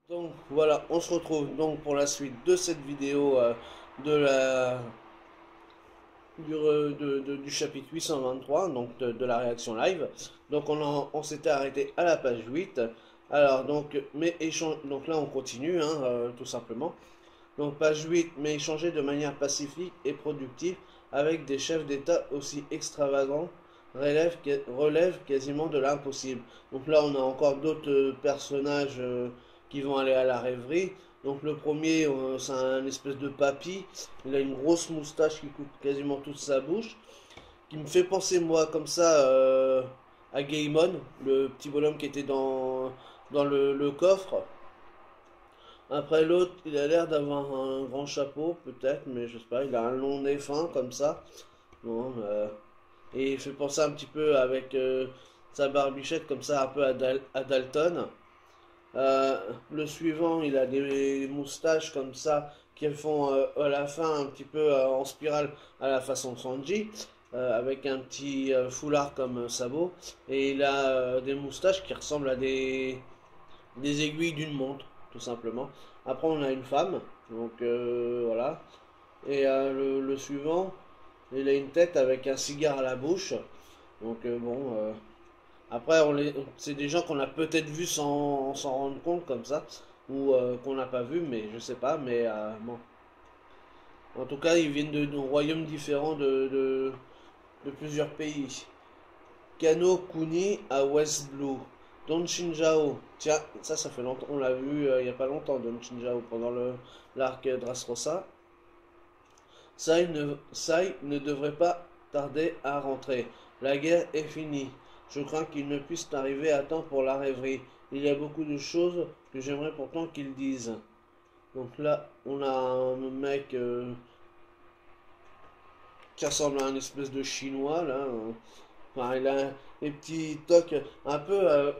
Donc voilà, on se retrouve donc pour la suite de cette vidéo de la, du chapitre 823, donc de la réaction live. Donc on s'était arrêté à la page 8. Alors donc, donc là on continue, hein, tout simplement. Donc page 8, mais échanger de manière pacifique et productive avec des chefs d'État aussi extravagants relève quasiment de l'impossible. Donc là on a encore d'autres personnages qui vont aller à la rêverie. Donc le premier, c'est un espèce de papy. Il a une grosse moustache qui coupe quasiment toute sa bouche. Qui me fait penser moi comme ça à Gaimon, le petit bonhomme qui était dans le coffre. Après l'autre, il a l'air d'avoir un grand chapeau, peut-être, mais je sais pas, il a un long nez fin comme ça. Bon, et il fait penser un petit peu avec sa barbichette comme ça, un peu à Dalton. Le suivant, il a des moustaches comme ça qui font à la fin un petit peu en spirale à la façon Sanji, avec un petit foulard comme sabot. Et il a des moustaches qui ressemblent à des aiguilles d'une montre, tout simplement. Après, on a une femme, donc voilà. Et le suivant, il a une tête avec un cigare à la bouche. Donc bon, après, c'est des gens qu'on a peut-être vus sans s'en rendre compte comme ça, ou qu'on n'a pas vu, mais je sais pas. Mais bon, en tout cas, ils viennent de royaumes différents de plusieurs pays. Kano Kuni à West Blue. Don Shinjao. Tiens, ça fait longtemps. On l'a vu il n'y a pas longtemps, Don Shinjao, pendant l'arc Dressrosa. Sai ne devrait pas tarder à rentrer. La guerre est finie. Je crains qu'il ne puisse arriver à temps pour la rêverie. Il y a beaucoup de choses que j'aimerais pourtant qu'il dise. Donc là, on a un mec qui ressemble à un espèce de chinois, là. Enfin, il a des petits tocs un peu.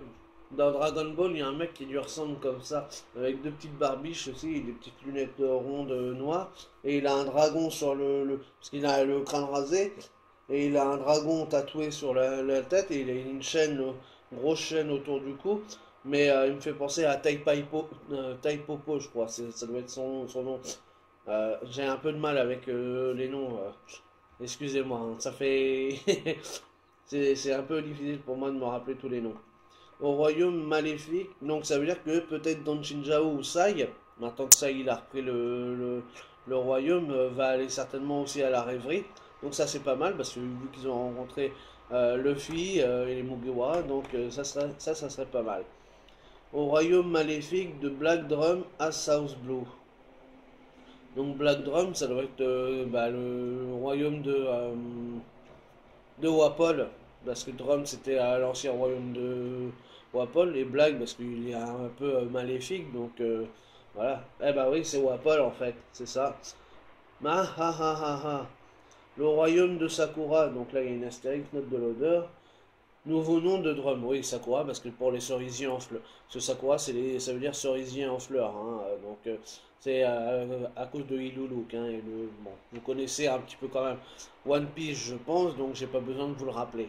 Dans Dragon Ball, il y a un mec qui lui ressemble comme ça, avec deux petites barbiches aussi, des petites lunettes rondes noires, et il a un dragon sur parce qu'il a le crâne rasé, et il a un dragon tatoué sur la tête, et il a une chaîne, une grosse chaîne autour du cou, mais il me fait penser à Taipopo, je crois, ça doit être son nom. J'ai un peu de mal avec les noms, excusez-moi, hein, ça fait. C'est un peu difficile pour moi de me rappeler tous les noms. Au royaume maléfique, donc ça veut dire que peut-être Don Chinjao ou Sai, maintenant que Sai il a repris le royaume, va aller certainement aussi à la rêverie. Donc ça c'est pas mal parce que vu qu'ils ont rencontré Luffy et les Mugiwara, donc ça serait pas mal. Au royaume maléfique de Black Drum à South Blue. Donc Black Drum, ça doit être le royaume de Wapol, parce que Drum c'était à l'ancien royaume de Wapol, et Black parce qu'il est un peu maléfique, donc voilà. Eh bah oui, c'est Wapol en fait, c'est ça. Ma ha ha ha ha. Le royaume de Sakura, donc là il y a une astérix, note de l'odeur. Nouveau nom de Drum, oui, Sakura, parce que pour les cerisiers en fleurs. Ce Sakura, ça veut dire cerisier en fleurs, hein, donc c'est à cause de Iluluk, hein, bon, vous connaissez un petit peu quand même One Piece, je pense, donc j'ai pas besoin de vous le rappeler.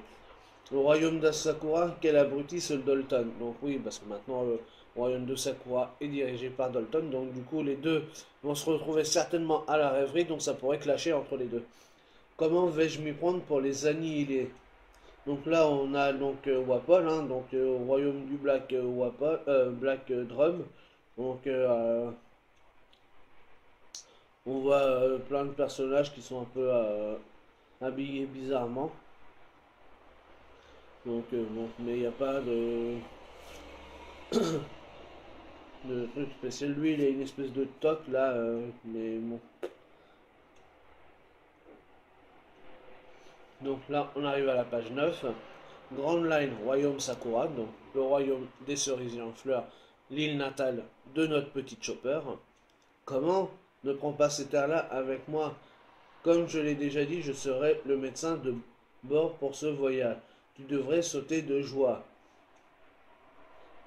Le royaume d'Asakura, quel abruti ce Dalton. Donc oui, parce que maintenant le royaume de Sakura est dirigé par Dalton, donc du coup les deux vont se retrouver certainement à la rêverie, donc ça pourrait clasher entre les deux. Comment vais-je m'y prendre pour les annihiler? Donc là, on a donc Wapol, hein, donc au royaume du Black Wapol, Black Drum. Donc on voit plein de personnages qui sont un peu habillés bizarrement. Donc bon, mais il n'y a pas de truc spécial. Lui, il a une espèce de toque là, mais bon. Donc là, on arrive à la page 9. Grand Line, Royaume Sakura, donc le royaume des cerisiers en fleurs, l'île natale de notre petit Chopper. Comment? Ne prends pas ces terres-là avec moi. Comme je l'ai déjà dit, je serai le médecin de bord pour ce voyage. Tu devrais sauter de joie.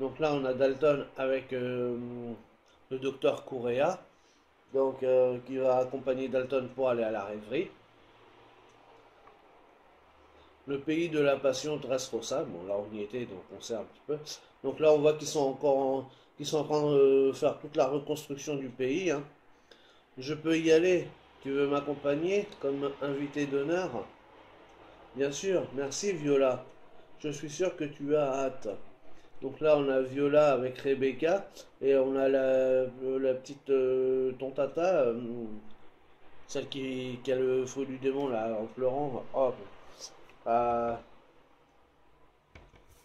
Donc là, on a Dalton avec le docteur Correa, donc qui va accompagner Dalton pour aller à la rêverie. Le pays de la passion Dressrosa, bon là on y était, donc on sait un petit peu. Donc là on voit qui sont en train de faire toute la reconstruction du pays, hein. Je peux y aller. Tu veux m'accompagner comme invité d'honneur? Bien sûr, merci Viola. Je suis sûr que tu as hâte. Donc là, on a Viola avec Rebecca et on a la petite tontata, celle qui a le feu du démon là en pleurant. Oh, ah,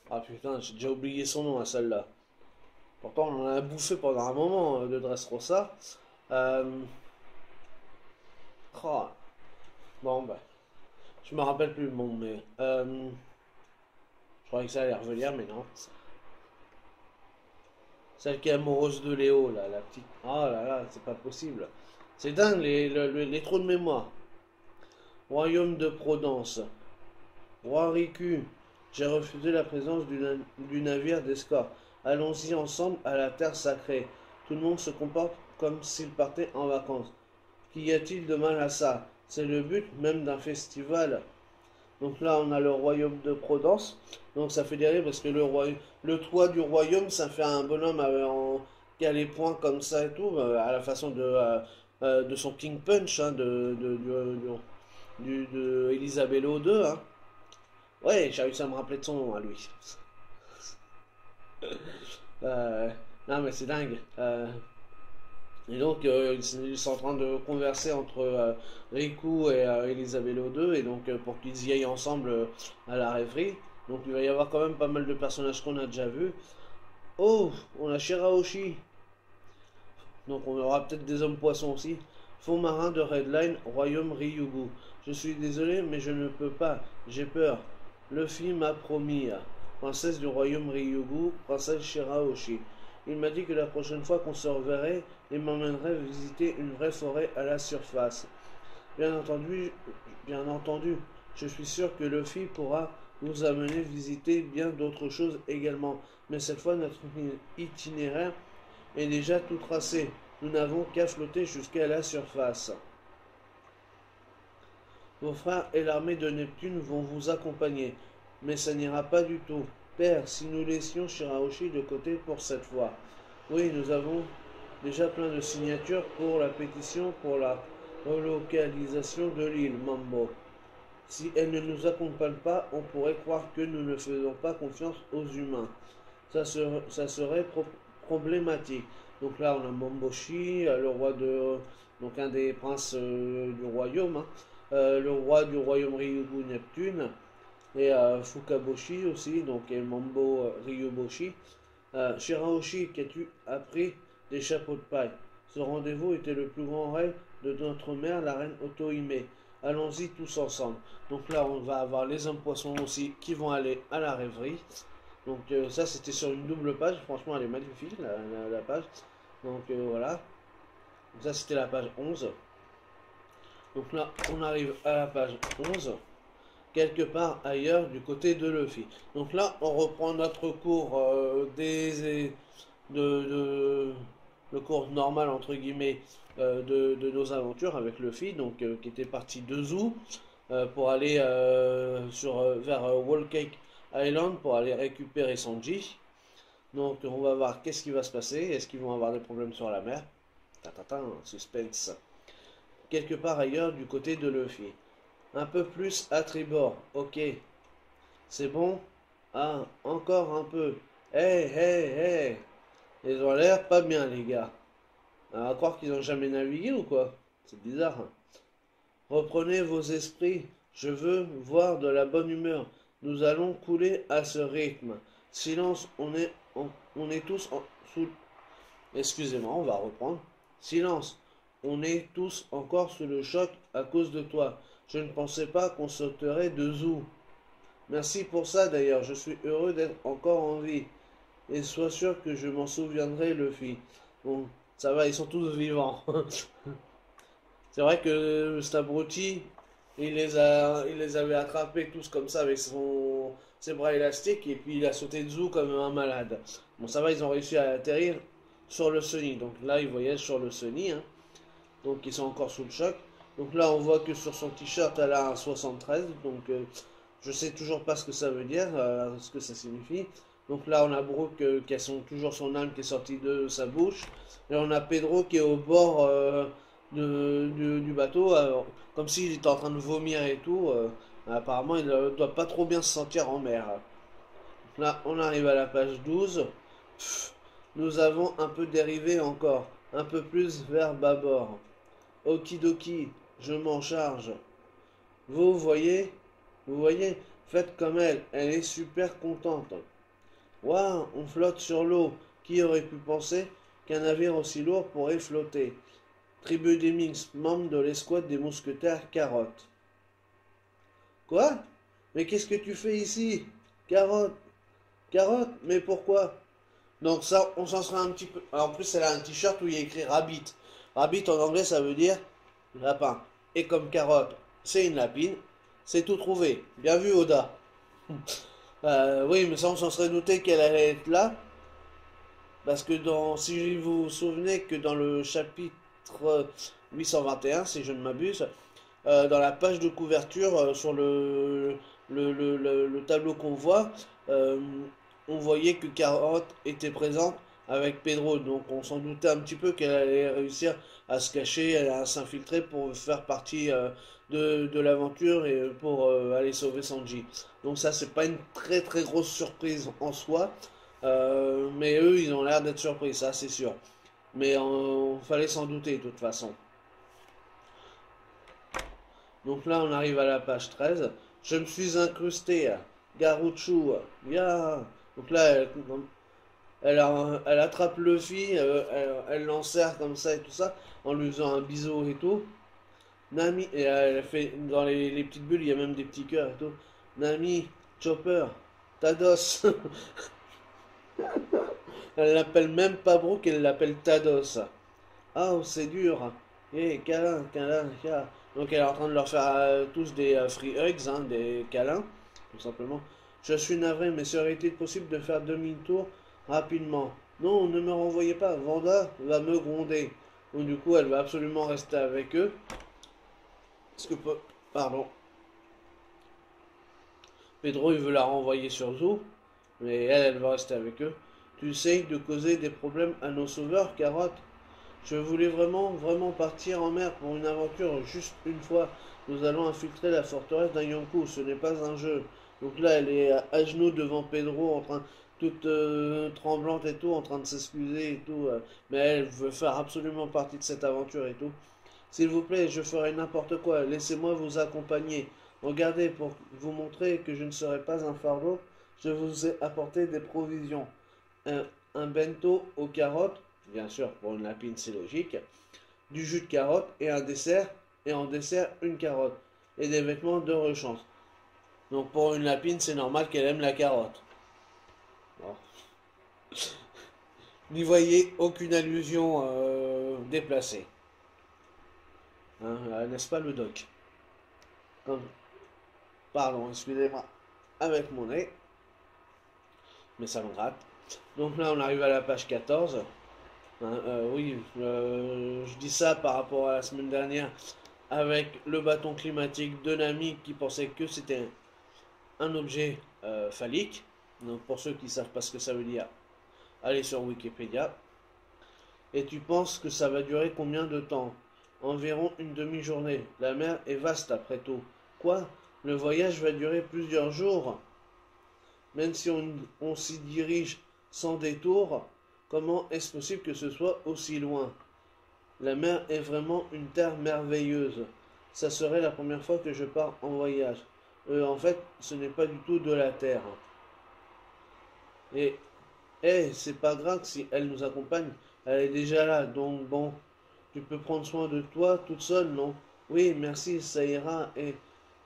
ah putain, j'ai déjà oublié son nom à celle-là. Pourtant, on en a bouffé pendant un moment de Dressrosa. Euh, oh, bon, bah, je me rappelle plus le nom, mais je croyais que ça allait revenir, mais non. Celle qui est amoureuse de Léo, là, la petite. Oh là là, c'est pas possible. C'est dingue, les trous de mémoire. Royaume de Prodence. Roi Riku, j'ai refusé la présence du navire d'escorte. Allons-y ensemble à la terre sacrée. Tout le monde se comporte comme s'il partait en vacances. Qu'y a-t-il de mal à ça? C'est le but même d'un festival. Donc là, on a le royaume de Prodence. Donc ça fait des rires parce que le toit du royaume, ça fait un bonhomme qui a les poings comme ça et tout, à la façon de son King Punch, hein, de Elisabello II. Hein. Ouais, j'ai réussi à me rappeler de son nom à lui. Euh, non, mais c'est dingue. Et donc, ils sont en train de converser entre Riku et Elisabello II, et donc pour qu'ils y aillent ensemble à la rêverie. Donc, il va y avoir quand même pas mal de personnages qu'on a déjà vus. Oh, on a Shirahoshi. Donc, on aura peut-être des hommes poissons aussi. Faux marin de Redline, Royaume Ryugu. Je suis désolé, mais je ne peux pas. J'ai peur. Luffy m'a promis. Princesse du Royaume Ryugu, princesse Shirahoshi. Il m'a dit que la prochaine fois qu'on se reverrait, il m'emmènerait visiter une vraie forêt à la surface. Bien entendu, je suis sûr que Luffy pourra nous amener visiter bien d'autres choses également. Mais cette fois, notre itinéraire est déjà tout tracé. Nous n'avons qu'à flotter jusqu'à la surface. Vos frères et l'armée de Neptune vont vous accompagner. Mais ça n'ira pas du tout. Père, si nous laissions Shirahoshi de côté pour cette fois. Oui, nous avons déjà plein de signatures pour la pétition pour la relocalisation de l'île, Mambo. Si elle ne nous accompagne pas, on pourrait croire que nous ne faisons pas confiance aux humains. Ça serait problématique. Donc là, on a Mamboshi, le roi de... Donc un des princes du royaume, hein, le roi du royaume Ryugu Neptune, et Fukaboshi aussi, donc et Mambo Ryuboshi. Shirahoshi, qu'as-tu appris des chapeaux de paille? Ce rendez-vous était le plus grand rêve de notre mère, la reine Otohime. Allons-y tous ensemble. Donc là, on va avoir les hommes poissons aussi qui vont aller à la rêverie. Donc ça, c'était sur une double page. Franchement, elle est magnifique, la page. Donc voilà. Donc, ça, c'était la page 11. Donc là, on arrive à la page 11. Quelque part ailleurs du côté de Luffy. Donc là, on reprend notre cours le cours normal entre guillemets de nos aventures avec Luffy, donc qui était parti de Zou pour aller vers Whole Cake Island pour aller récupérer Sanji. Donc on va voir qu'est-ce qui va se passer. Est-ce qu'ils vont avoir des problèmes sur la mer? Tatatin, suspense. Quelque part ailleurs du côté de Luffy. Un peu plus à tribord, ok. C'est bon? Ah, encore un peu. Hey, hey, hey. Ils ont l'air pas bien, les gars. À croire qu'ils n'ont jamais navigué ou quoi? C'est bizarre. Hein. Reprenez vos esprits. Je veux voir de la bonne humeur. Nous allons couler à ce rythme. Silence, on est tous sous... Excusez-moi, on va reprendre. Silence, on est tous encore sous le choc à cause de toi. Je ne pensais pas qu'on sauterait de Zou. Merci pour ça d'ailleurs, je suis heureux d'être encore en vie. Et sois sûr que je m'en souviendrai, Luffy. Bon, ça va, ils sont tous vivants. C'est vrai que cet abruti, il les avait attrapés tous comme ça avec ses bras élastiques et puis il a sauté de Zou comme un malade. Bon, ça va, ils ont réussi à atterrir sur le Sunny. Donc là, ils voyagent sur le Sunny. Hein. Donc ils sont encore sous le choc. Donc là, on voit que sur son t-shirt, elle a un 73. Donc je sais toujours pas ce que ça veut dire, ce que ça signifie. Donc là, on a Brooke qui a toujours son âme qui est sortie de sa bouche. Et on a Pedro qui est au bord du bateau, comme s'il était en train de vomir et tout. Apparemment, il ne doit pas trop bien se sentir en mer. Là, on arrive à la page 12. Pff, nous avons un peu dérivé encore, un peu plus vers bâbord. Okidoki, je m'en charge. Vous voyez, faites comme elle est super contente. Waouh, on flotte sur l'eau. Qui aurait pu penser qu'un navire aussi lourd pourrait flotter? Tribu des Minx, membre de l'escouade des mousquetaires Carotte. Quoi? Mais qu'est-ce que tu fais ici? Carotte, Carotte, mais pourquoi? Donc ça, on s'en sera un petit peu. Alors, en plus, elle a un t-shirt où il y a écrit Rabbit. Rabbit en anglais, ça veut dire lapin. Et comme carotte, c'est une lapine. C'est tout trouvé. Bien vu, Oda. Oui, mais ça, on s'en serait douté qu'elle allait être là. Parce que si vous vous souvenez que dans le chapitre 821, si je ne m'abuse, dans la page de couverture, sur le tableau qu'on voit, euh, on voyait que Carotte était présente avec Pedro. Donc on s'en doutait un petit peu qu'elle allait réussir à se cacher, à s'infiltrer pour faire partie de l'aventure et pour aller sauver Sanji. Donc ça, c'est pas une très très grosse surprise en soi. Mais eux, ils ont l'air d'être surpris, ça c'est sûr. Mais fallait s'en douter de toute façon. Donc là, on arrive à la page 13. Je me suis incrusté à Garouchou. Ya. Donc là, elle attrape Luffy, elle l'enserre comme ça et tout ça, en lui faisant un bisou et tout. Nami, et elle fait, dans les petites bulles, il y a même des petits cœurs et tout. Nami, Chopper, Tados. Elle l'appelle même pas Brooke, elle l'appelle Tados. Ah, oh, c'est dur. Eh, câlin, câlin, câlin. Donc elle est en train de leur faire tous des free hugs, hein, des câlins, tout simplement. Je suis navré, mais serait-il possible de faire demi-tour rapidement? Non, ne me renvoyez pas, Vanda va me gronder. Donc du coup, elle va absolument rester avec eux. Parce que, pardon, Pedro, il veut la renvoyer sur Zoo, mais elle va rester avec eux. Tu essayes de causer des problèmes à nos sauveurs, Carotte? Je voulais vraiment, vraiment partir en mer pour une aventure, juste une fois. Nous allons infiltrer la forteresse d'Anyonkou, ce n'est pas un jeu. Donc là, elle est à genoux devant Pedro, en train, toute tremblante et tout, en train de s'excuser et tout. Mais elle veut faire absolument partie de cette aventure et tout. S'il vous plaît, je ferai n'importe quoi, laissez-moi vous accompagner. Regardez, pour vous montrer que je ne serai pas un fardeau, je vous ai apporté des provisions. Un, un bento aux carottes, bien sûr, pour une lapine, c'est logique, du jus de carotte et un dessert, et en dessert, une carotte, et des vêtements de rechange. Donc pour une lapine, c'est normal qu'elle aime la carotte. Bon. N'y voyez aucune allusion déplacée. Hein, n'est-ce pas le doc? Comme... Pardon, excusez-moi, avec mon nez, mais ça me gratte. Donc là, on arrive à la page 14. Hein, oui, je dis ça par rapport à la semaine dernière avec le bâton climatique de Nami qui pensait que c'était un objet phallique. Donc pour ceux qui ne savent pas ce que ça veut dire, allez sur Wikipédia. Et tu penses que ça va durer combien de temps? Environ une demi-journée. La mer est vaste après tout. Quoi? Le voyage va durer plusieurs jours? Même si on s'y dirige sans détour, comment est-ce possible que ce soit aussi loin? La mer est vraiment une terre merveilleuse. Ça serait la première fois que je pars en voyage. En fait, ce n'est pas du tout de la terre. Et, c'est pas grave si elle nous accompagne. Elle est déjà là, donc bon, tu peux prendre soin de toi toute seule, non? Oui, merci, ça ira. Et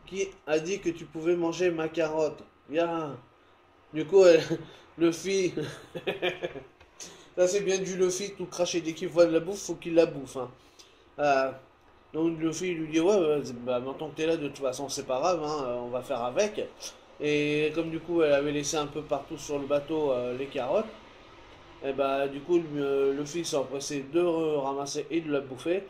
qui a dit que tu pouvais manger ma carotte? Bien. Du coup, Luffy, là c'est bien du Luffy tout craché dès qu'il voit de la bouffe, faut qu'il la bouffe. Hein. Euh, donc Luffy lui dit ouais, bah, maintenant que t'es là, de toute façon c'est pas grave, hein, on va faire avec. Et comme du coup elle avait laissé un peu partout sur le bateau les carottes, et bah du coup Luffy s'est empressé de ramasser et de la bouffer,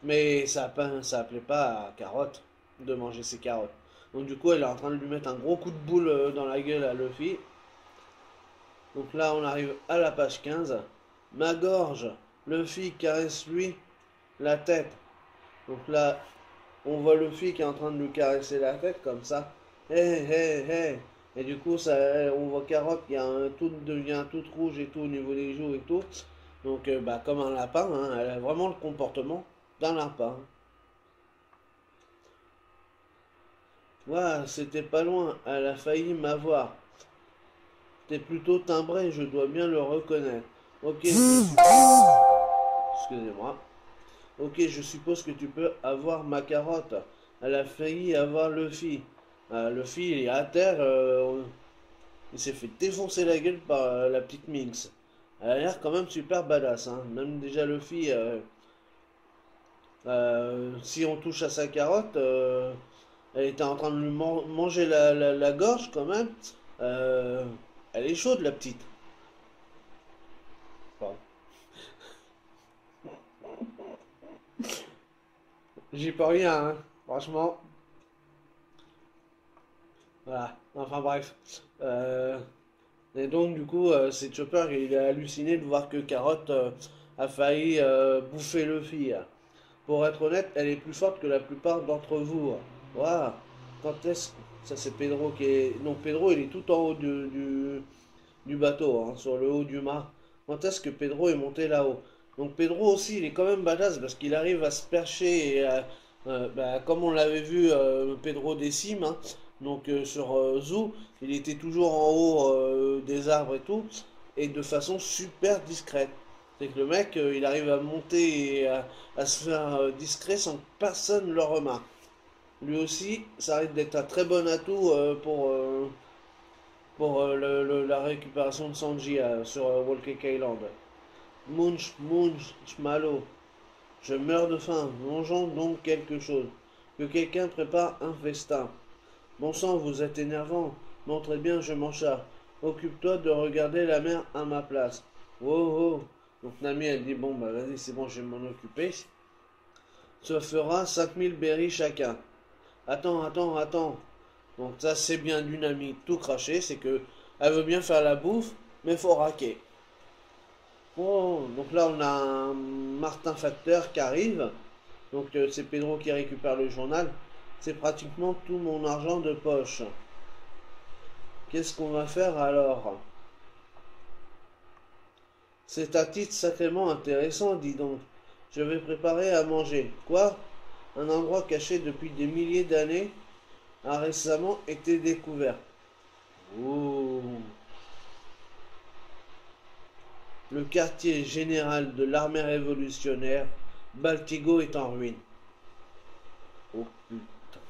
mais ça appelait pas à Carotte de manger ses carottes. Donc du coup elle est en train de lui mettre un gros coup de boule dans la gueule à Luffy. Donc là, on arrive à la page 15. Ma gorge, Luffy caresse lui la tête. Donc là, on voit Luffy qui est en train de lui caresser la tête comme ça. Hé, hé, hé. Et du coup, ça, on voit Carotte qui a tout devient toute rouge et tout au niveau des joues et tout. Donc, bah, comme un lapin, hein, elle a vraiment le comportement d'un lapin. Voilà, c'était pas loin, elle a failli m'avoir. T'es plutôt timbré, je dois bien le reconnaître. Ok, excusez-moi. Ok, je suppose que tu peux avoir ma carotte. Elle a failli avoir Luffy. Luffy, il est à terre. Il s'est fait défoncer la gueule par la petite Minx. Elle a l'air quand même super badass, hein. Même déjà Luffy, si on touche à sa carotte, elle était en train de lui manger la gorge quand même. Euh, Elle est chaude, la petite. Bon. J'y peux rien, hein. Franchement. Voilà. Enfin bref. Euh, Et donc, du coup, c'est Chopper, il a halluciné de voir que Carotte a failli bouffer Luffy. Pour être honnête, elle est plus forte que la plupart d'entre vous. Voilà. Quand est-ce... Ça, c'est Pedro qui est... Non, Pedro, il est tout en haut du bateau, hein, sur le haut du mât. Quand est-ce que Pedro est monté là-haut? Donc Pedro aussi, il est quand même badass parce qu'il arrive à se percher et bah, comme on l'avait vu, Pedro décime, hein, donc sur Zoo, il était toujours en haut des arbres et tout, et de façon super discrète. C'est que le mec, il arrive à monter et à se faire discret sans que personne le remarque. Lui aussi, ça risque d'être un très bon atout pour la récupération de Sanji sur Whole Cake Island. Munch, munch, schmalo. Je meurs de faim. Mangeons donc quelque chose. Que quelqu'un prépare un festin. Bon sang, vous êtes énervant. Montrez bien, je m'en charge. Occupe-toi de regarder la mer à ma place. Oh oh. Donc Nami elle dit bon bah vas-y c'est bon je vais m'en occuper. Ça fera 5000 berries chacun. Attends, attends, attends. Donc ça c'est bien d'une amie tout craché, c'est que elle veut bien faire la bouffe, mais faut raquer. Oh, donc là on a un Martin Facteur qui arrive. Donc c'est Pedro qui récupère le journal. C'est pratiquement tout mon argent de poche. Qu'est-ce qu'on va faire alors? C'est un titre sacrément intéressant, dis donc. Je vais préparer à manger. Quoi? Un endroit caché depuis des milliers d'années a récemment été découvert. Oh. Le quartier général de l'armée révolutionnaire, Baltigo est en ruine. Oh putain.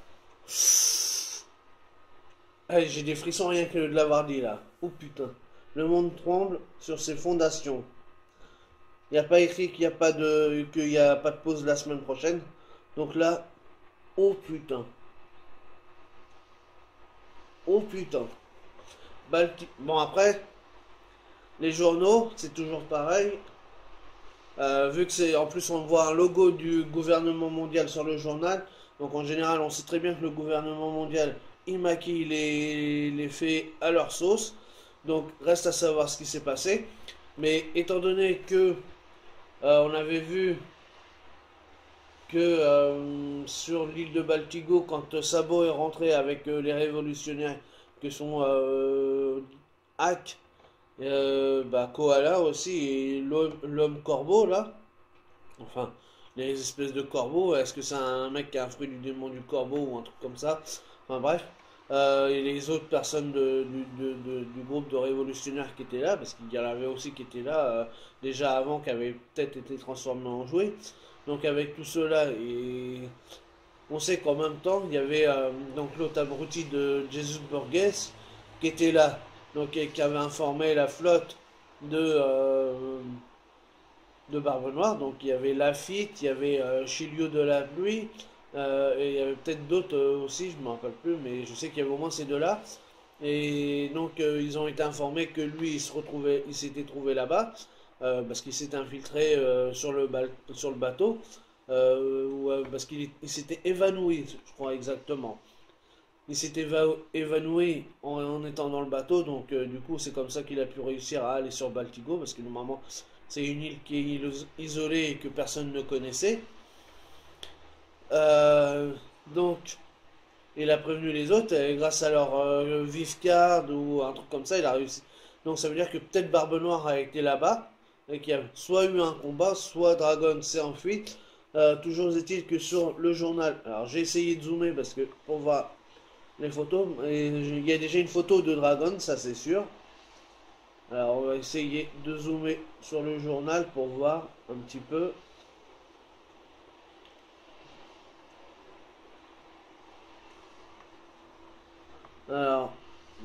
Allez, j'ai des frissons rien que de l'avoir dit là. Oh putain. Le monde tremble sur ses fondations. Il n'y a pas écrit qu'il y a pas de pause la semaine prochaine. Donc là, oh putain. Oh putain. Bon après, les journaux, c'est toujours pareil. Vu que c'est en plus on voit un logo du gouvernement mondial sur le journal, donc en général on sait très bien que le gouvernement mondial il maquille les faits à leur sauce. Donc reste à savoir ce qui s'est passé. Mais étant donné que on avait vu que sur l'île de Baltigo, quand Sabo est rentré avec les révolutionnaires que sont Hack, bah, Koala aussi, et l'homme corbeau là, enfin, les espèces de corbeaux, est-ce que c'est un mec qui a un fruit du démon du corbeau ou un truc comme ça? Enfin bref, et les autres personnes du groupe de révolutionnaires qui étaient là, parce qu'il y en avait aussi qui étaient là déjà avant, qui avaient peut-être été transformés en jouets. Donc avec tout cela, et on sait qu'en même temps, il y avait donc l'autre abruti de Jesus Burgess qui était là, donc et qui avait informé la flotte de Barbe Noire. Donc il y avait Lafitte, il y avait Chilio de la Pluie, et il y avait peut-être d'autres aussi, je ne me rappelle plus, mais je sais qu'il y avait au moins ces deux-là. Et donc ils ont été informés que lui, il s'était trouvé là-bas, parce qu'il s'était infiltré sur le bateau, parce qu'il s'était évanoui, je crois exactement. il s'est évanoui en étant dans le bateau, donc du coup c'est comme ça qu'il a pu réussir à aller sur Baltigo, parce que normalement c'est une île qui est isolée et que personne ne connaissait. Euh, donc il a prévenu les autres, et grâce à leur Vivecard ou un truc comme ça, il a réussi. Donc ça veut dire que peut-être Barbe Noire a été là-bas, et qu'il y a soit eu un combat, soit Dragon s'est enfui. Toujours est-il que sur le journal, alors j'ai essayé de zoomer parce que pour voir les photos, et il y a déjà une photo de Dragon, ça c'est sûr. Alors on va essayer de zoomer sur le journal pour voir un petit peu. Alors,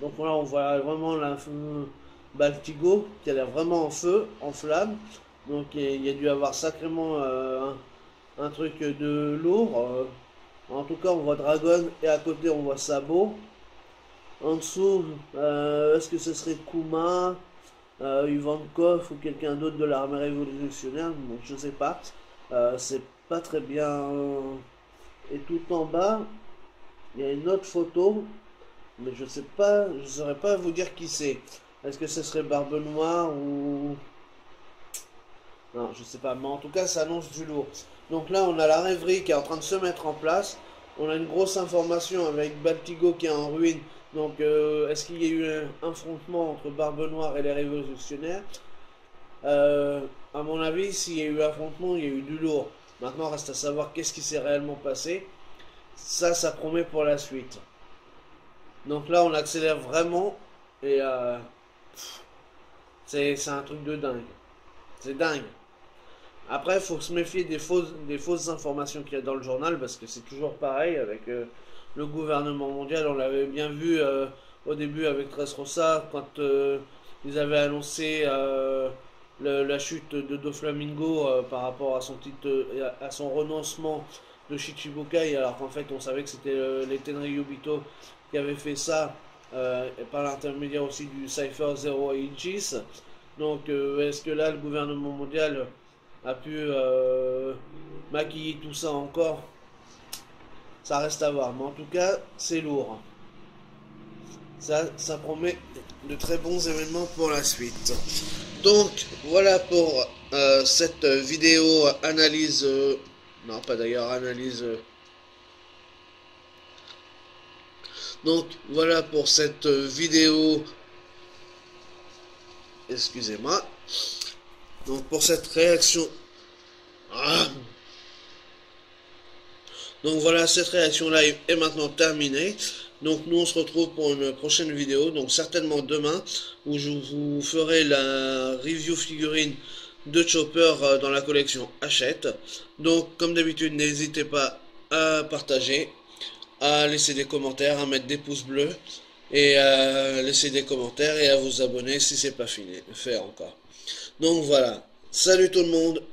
donc là on voit vraiment la Baltigo qui a l'air vraiment en feu, en flamme. Donc il y a dû avoir sacrément un truc de lourd. En tout cas on voit Dragon et à côté on voit Sabo. En dessous, est-ce que ce serait Kuma, Ivankov ou quelqu'un d'autre de l'armée révolutionnaire? Bon, je sais pas. C'est pas très bien. Et tout en bas, il y a une autre photo, mais je sais pas, je saurais pas vous dire qui c'est. Est-ce que ce serait Barbe Noire ou... Non, je sais pas, mais en tout cas, ça annonce du lourd. Donc là, on a la rêverie qui est en train de se mettre en place. On a une grosse information avec Baltigo qui est en ruine. Donc, est-ce qu'il y a eu un affrontement entre Barbe Noire et les révolutionnaires? À mon avis, s'il y a eu affrontement, il y a eu du lourd. Maintenant, reste à savoir qu'est-ce qui s'est réellement passé. Ça promet pour la suite. Donc là, on accélère vraiment. Et c'est un truc de dingue. C'est dingue. Après, il faut se méfier des fausses informations qu'il y a dans le journal parce que c'est toujours pareil avec le gouvernement mondial. On l'avait bien vu au début avec Dressrosa quand ils avaient annoncé la chute de Doflamingo par rapport à son titre, à son renoncement de Shichibukai, alors qu'en fait on savait que c'était les Tenryubito qui avaient fait ça et par l'intermédiaire aussi du Cypher Zero Aegis. Donc est-ce que là le gouvernement mondial a pu maquiller tout ça encore? Ça reste à voir, mais en tout cas c'est lourd. Ça promet de très bons événements pour la suite. Donc voilà pour cette vidéo analyse. Non, pas d'ailleurs analyse. Donc voilà pour cette vidéo. Excusez-moi. Donc pour cette réaction. Ah. Donc voilà, cette réaction live est maintenant terminée. Donc nous on se retrouve pour une prochaine vidéo, donc certainement demain, où je vous ferai la review figurine de Chopper dans la collection Hachette. Donc comme d'habitude, n'hésitez pas à partager, à laisser des commentaires, à mettre des pouces bleus, et à laisser des commentaires et à vous abonner si c'est pas fini, fait encore. Donc voilà, salut tout le monde.